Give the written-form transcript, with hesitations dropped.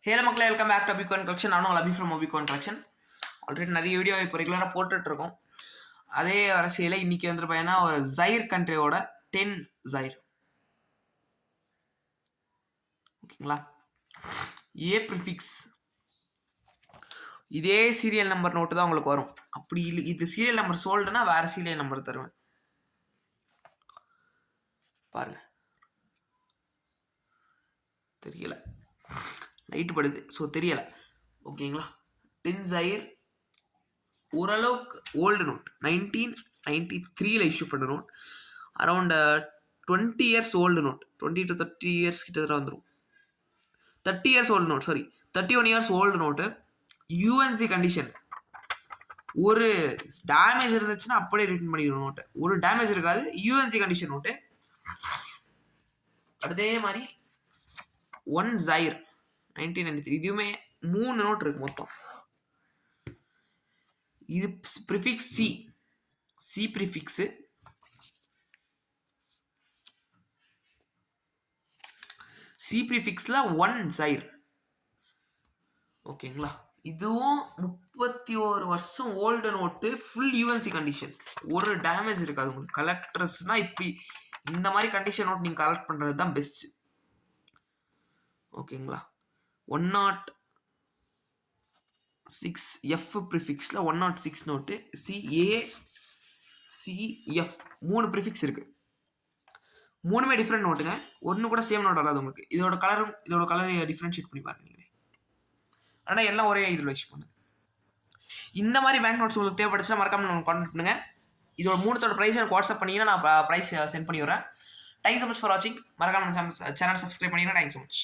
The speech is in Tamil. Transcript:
ஹேல மக்களே, வெல்கம் பேக் டு அபிகான் கலெக்ஷன். நானும் உங்கள் அபி ஃப்ரம் அபிகான் கலெக்ஷன். ஆல்ரெடி நிறைய வீடியோ இப்போ ரெகுலராக போட்டுட்ருக்கோம். அதே வரிசையில் இன்றைக்கி வந்துட்டு பார்த்தீங்கன்னா ஒரு ஜைர் கண்ட்ரியோட 10 ஜைர். ஓகேங்களா? ஏ ப்ரிஃபிக்ஸ் இதே சீரியல் நம்பர் நோட்டு தான் உங்களுக்கு வரும். அப்படி இல்லை, இது சீரியல் நம்பர் சோல்டுனா வேறு சீரியல் நம்பர் தருவேன். பாருங்க, தெரியல, நைட்டு படுது, ஸோ தெரியலை. ஓகேங்களா? 10 ஜைர் ஓரளவுக்கு ஓல்டு நோட். 1993 இஷ்யூ பண்ண note. Around 20 years old note. 20 to 30 years கிட்டத்தட்ட வந்துடும். 30 years old note, sorry 31 years old note. UNC condition. ஒரு டேமேஜ் இருந்துச்சுன்னா அப்படியே ரிட்டர்ன் பண்ணிக்கணும் நோட்டு. ஒரு டேமேஜ் இருக்காது, யூஎன்சி கண்டிஷன் நோட்டு. அதே மாதிரி 1 ஜைர் 1993. இதுவுமே 3 நோட் இருக்கு மொத்தம். இது ப்ரிஃபிக்ஸ் சி ப்ரிஃபிக்ஸு. சி ப்ரிஃபிக்ஸில் 1 ஜைர். ஓகேங்களா? இதுவும் 31 வருஷம் old note. Full UNC condition. ஒரு டேமேஜ் இருக்காது உங்களுக்கு. கலெக்டர்ஸ்னால் இப்படி இந்த மாதிரி கண்டிஷன் நோட் நீங்கள் கலெக்ட் பண்ணுறது தான் பெஸ்ட்டு. ஓகேங்களா? 106 எஃப் ப்ரிஃபிக்ஸில் 106 நோட்டு. சிஏசிஎஃப் 3 ப்ரிஃபிக்ஸ் இருக்குது. 3மே டிஃப்ரெண்ட் நோட்டுங்க. ஒன்று கூட சேம் நோட் வராது உங்களுக்கு. இதோட கலர் டிஃப்ரென்ஷியேட் பண்ணி பாருங்க நீங்கள். ஆனால் எல்லாம் ஒரே இதில் யூஸ் பண்ணுங்க. இந்த மாதிரி பேங்க் நோட்ஸ் உங்களுக்கு தேவைப்படுச்சுன்னா மறக்காம நம்ம கான்டாக்ட் பண்ணுங்கள். இதோட 3 ப்ரைஸ் எனக்கு வாட்ஸ்அப் பண்ணிங்கன்னா நான் ப்ரைஸ் சென்ட் பண்ணி வரேன். தேங்க்ஸ் ஸோ மச் ஃபார் வாட்சிங். மறக்காம சேனல் சப்ஸ்கிரைப் பண்ணிங்கன்னா தேங்க்ஸ் ஸோ மச்.